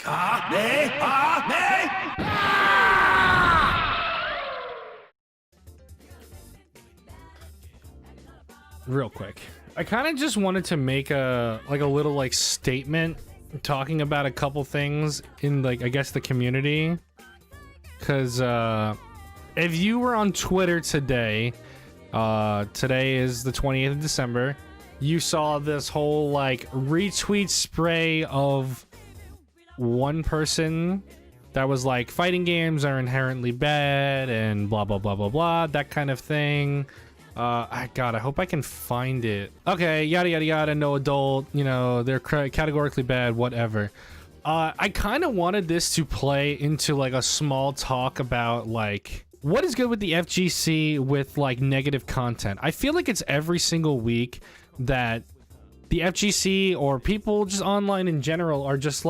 Real quick, I kind of just wanted to make a little statement talking about a couple things in I guess the community, because if you were on Twitter today, today is the 28th of December, you saw this whole retweet spray of one person that was like, fighting games are inherently bad and blah blah blah blah blah, that kind of thing. God, I hope I can find it. Okay, yada yada yada, no adult, you know, they're categorically bad, whatever. I kind of wanted this to play into a small talk about what is good with the FGC with negative content. I feel like it's every single week that the FGC or people just online in general are just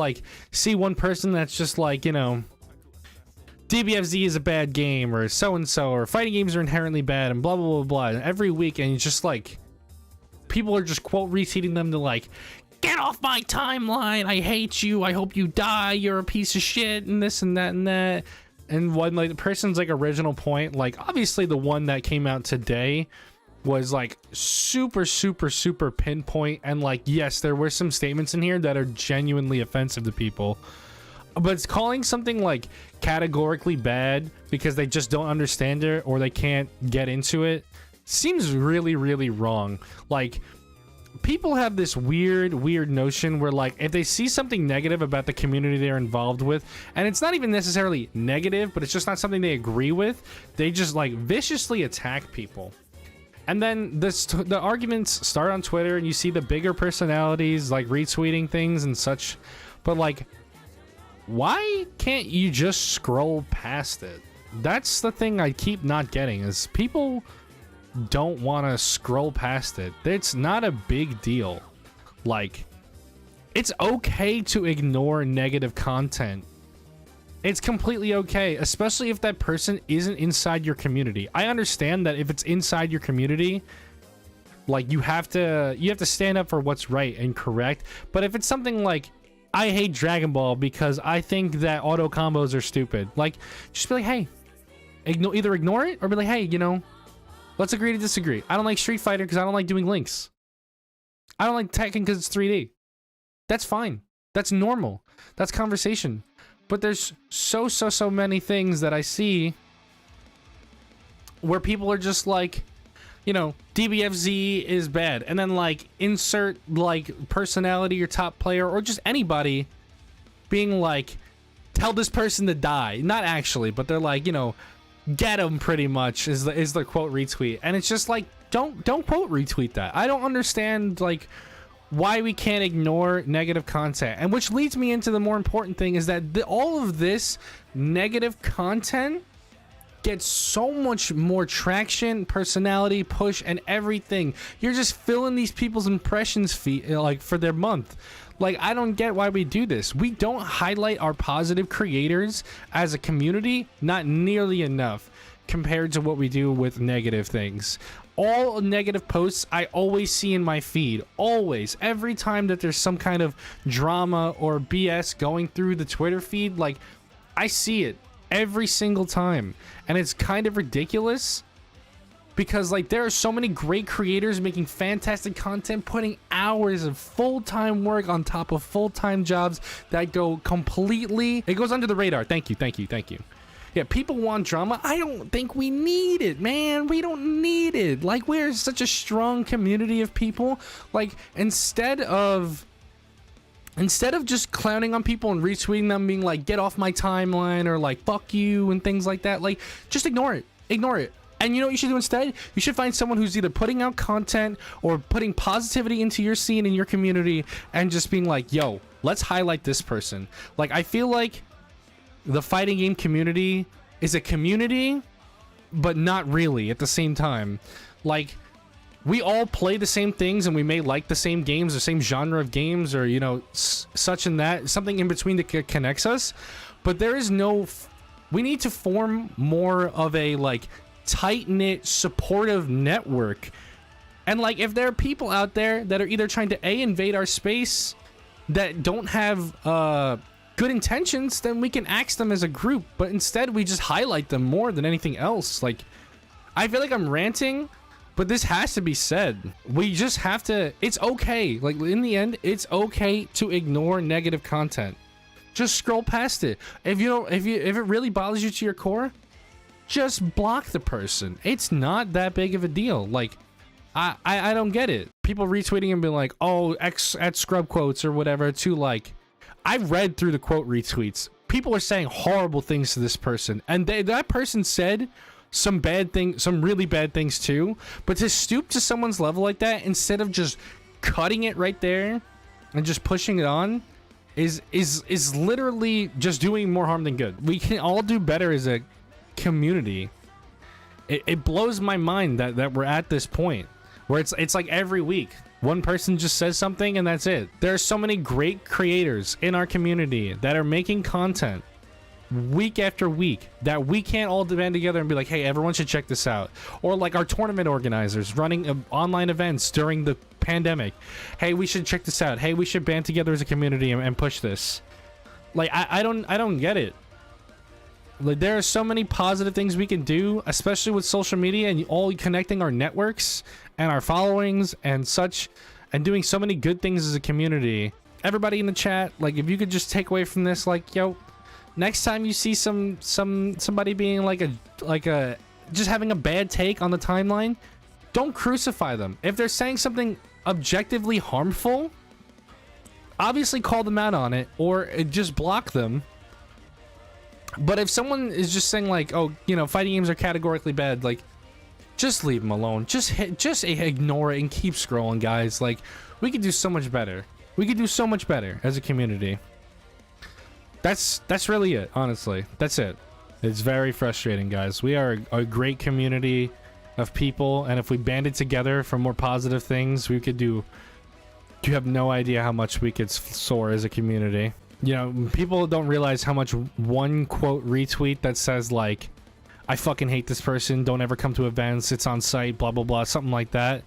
see one person that's just you know, DBFZ is a bad game, or so-and-so, or fighting games are inherently bad, and blah, blah, blah, blah. And every week, and it's just people are just quote retweeting them to get off my timeline, I hate you, I hope you die, you're a piece of shit, and this and that and that. And when the person's original point, obviously the one that came out today was super, super, super pinpoint, and yes, there were some statements in here that are genuinely offensive to people. But it's calling something categorically bad because they just don't understand it or they can't get into it seems really, really wrong. People have this weird notion where if they see something negative about the community they're involved with, and it's not even necessarily negative, but it's just not something they agree with, they just viciously attack people. And then the arguments start on Twitter, and you see the bigger personalities retweeting things and such, but why can't you just scroll past it? That's the thing I keep not getting, is people don't want to scroll past it. It's not a big deal. It's okay to ignore negative content. It's completely okay, especially if that person isn't inside your community. I understand that if it's inside your community, you have to stand up for what's right and correct. But if it's something I hate Dragon Ball because I think that auto combos are stupid, just be hey, either ignore it or be hey, you know, let's agree to disagree. I don't like Street Fighter because I don't like doing links. I don't like Tekken because it's 3D. That's fine. That's normal. That's conversation. But there's so many things that I see where people are just you know, DBFZ is bad, and then insert personality or top player or just anybody being tell this person to die. Not actually, but they're you know, get him, pretty much is the quote retweet. And it's just don't quote retweet that. I don't understand why we can't ignore negative content. And which leads me into the more important thing, is that all of this negative content gets so much more traction, personality, push, and everything. You're just filling these people's impressions feed for their month. I don't get why we do this. We don't highlight our positive creators as a community, not nearly enough compared to what we do with negative things. All negative posts I always see in my feed, always, every time that there's some kind of drama or BS going through the Twitter feed, I see it every single time. And it's kind of ridiculous because there are so many great creators making fantastic content, putting hours of full-time work on top of full-time jobs that go completely, it goes under the radar. Thank you. Yeah, people want drama. I don't think we need it, man. We don't need it. We're such a strong community of people. Instead of just clowning on people and retweeting them being get off my timeline or fuck you and things like that, just ignore it. And you know what you should do instead? You should find someone who's either putting out content or putting positivity into your scene and your community and just being yo, let's highlight this person. I feel the fighting game community is a community, but not really at the same time. We all play the same things, and we may like the same games, the same genre of games, or, you know, such and that, something in between that connects us. But there is no... we need to form more of a, tight-knit, supportive network. And, if there are people out there that are either trying to, A, invade our space, that don't have, good intentions, then we can axe them as a group. But instead, we just highlight them more than anything else. Like, I feel like I'm ranting, but this has to be said. We just have to, it's okay. Like, in the end, it's okay to ignore negative content. Just scroll past it. If it really bothers you to your core, just block the person. It's not that big of a deal. Like, I don't get it. People retweeting and being like, oh, X at scrub quotes or whatever, to like, I've read through the quote retweets. People are saying horrible things to this person, and that person said some bad thing, some really bad things too. But to stoop to someone's level like that, instead of just cutting it right there and just pushing it on, is literally just doing more harm than good. We can all do better as a community. It blows my mind that we're at this point where it's like every week one person just says something and that's it. There are so many great creators in our community that are making content week after week that we can't all band together and be like, hey, everyone should check this out. Or like our tournament organizers running online events during the pandemic. Hey, we should check this out. Hey, we should band together as a community and push this. Like, I don't get it. Like, there are so many positive things we can do, especially with social media and all connecting our networks and our followings and such, and doing so many good things as a community. Everybody in the chat, like, if you could just take away from this, like, yo, next time you see somebody being like a just having a bad take on the timeline, don't crucify them. If they're saying something objectively harmful, obviously call them out on it or just block them. But if someone is just saying like, oh, you know, fighting games are categorically bad, like, just leave them alone. Just ignore it and keep scrolling, guys. Like, we could do so much better. We could do so much better as a community. That's really it, honestly. That's it. It's very frustrating, guys. We are a great community of people, and if we banded together for more positive things, we could do... You have no idea how much we could soar as a community. You know, people don't realize how much one quote retweet that says like, I fucking hate this person, don't ever come to events, it's on site, blah blah blah, something like that.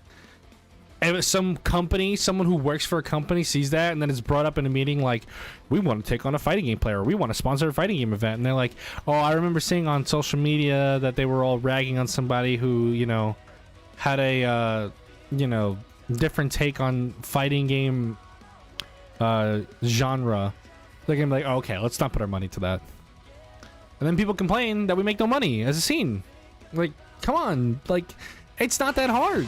And some company, someone who works for a company sees that, and then it's brought up in a meeting like, we want to take on a fighting game player, we want to sponsor a fighting game event, and they're like, oh, I remember seeing on social media that they were all ragging on somebody who, you know, had a you know, different take on fighting game genre. They're gonna be like, oh, okay, let's not put our money to that. And then people complain that we make no money as a scene. Like, come on, like, it's not that hard.